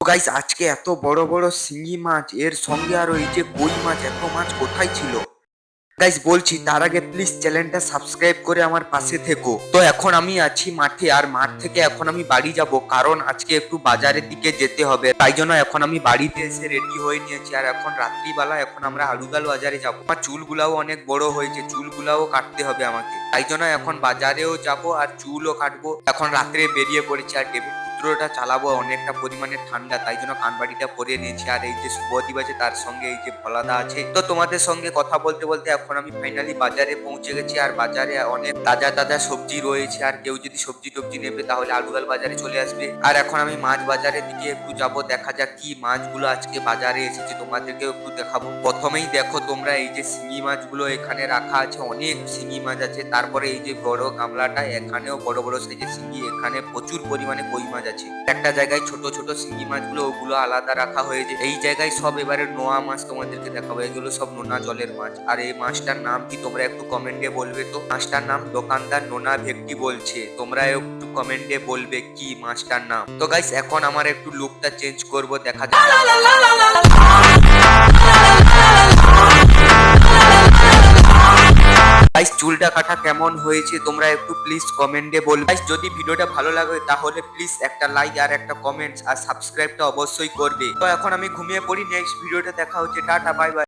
Guys আজকে এত বড় বড় শিঙি মাছ এর সঙ্গে আরো এই যে কই মাছ, এত মাছ কোথায় ছিল? গাইস বলছি তার আগে প্লিজ চ্যানেলটা সাবস্ক্রাইব করে আমার পাশে থেকো। তো এখন আমি আছি মাঠে, আর মাঠ থেকে এখন আমি বাড়ি যাব, কারণ আজকে একটু বাজারের দিকে যেতে হবে। তাই জন্য এখন আমি বাড়িতে এসে রেডি হয়ে নিয়েছি, আর এখন রাত্রিবেলা এখন আমরা আলুগাল বাজারে যাবো। আমার চুলগুলাও অনেক বড় হয়েছে, চুলগুলাও কাটতে হবে আমাকে, তাই জন্য এখন বাজারেও যাব আর চুলও কাটবো। এখন রাত্রে বেরিয়ে পড়েছি, আর টেবিল চিত্রটা চালাবো, অনেকটা পরিমাণে ঠান্ডা, তাই জন্য কানবাড়িটা পরে নিয়েছি। আর এই যে শুভদীপ আছে, তার সঙ্গে এই যে ভোলাদা আছে। তো তোমাদের সঙ্গে কথা বলতে বলতে এখন আমি ফাইনালি বাজারে পৌঁছে গেছি, আর বাজারে অনেক তাজা তাজা সবজি রয়েছে। আর কেউ যদি সবজি টবজি নেবে তাহলে আলুগাল বাজারে চলে আসবে। আর এখন আমি মাছ বাজারের দিকে একটু যাব, দেখা যাক কি মাছগুলো আজকে বাজারে এসেছে, তোমাদেরকেও একটু দেখাবো। প্রথমেই দেখো তোমরা, এই যে শিঙি মাছগুলো এখানে রাখা আছে, অনেক শিঙি মাছ আছে। তারপরে এই যে বড় গামলাটা, এখানেও বড় বড় সাইজের শিঙি, এখানে প্রচুর পরিমাণে কই মাছ আছে। একটা জায়গায় ছোট ছোট শিঙি মাছগুলো, ওগুলো আলাদা রাখা হয়েছে। এই জায়গায় সব এবারে নোয়া মাছ তোমাদেরকে দেখাবো, এগুলো সব নোনা জলের মাছ। আর এই মাছটার নাম কি তোমরা একটু কমেন্টে বলবে তো। মাছটার নাম দোকানদার নোনা ভেটকি বলছে, তোমরা একটু কমেন্টে বলবে কি মাছটার নাম। তো গাইস এখন আমার একটু লুকটা চেঞ্জ করব, দেখা যাক গাইস চুলটা কাটা কেমন হয়েছে তোমরা একটু প্লিজ কমেন্টে বলবে। গাইস যদি ভিডিওটা ভালো লাগে তাহলে প্লিজ একটা লাইক আর একটা কমেন্টস আর সাবস্ক্রাইবটা অবশ্যই করবে। তো এখন আমি ঘুমিয়ে পড়ি, নেক্সট ভিডিওটা দেখা হচ্ছে, টাটা বাই বাই।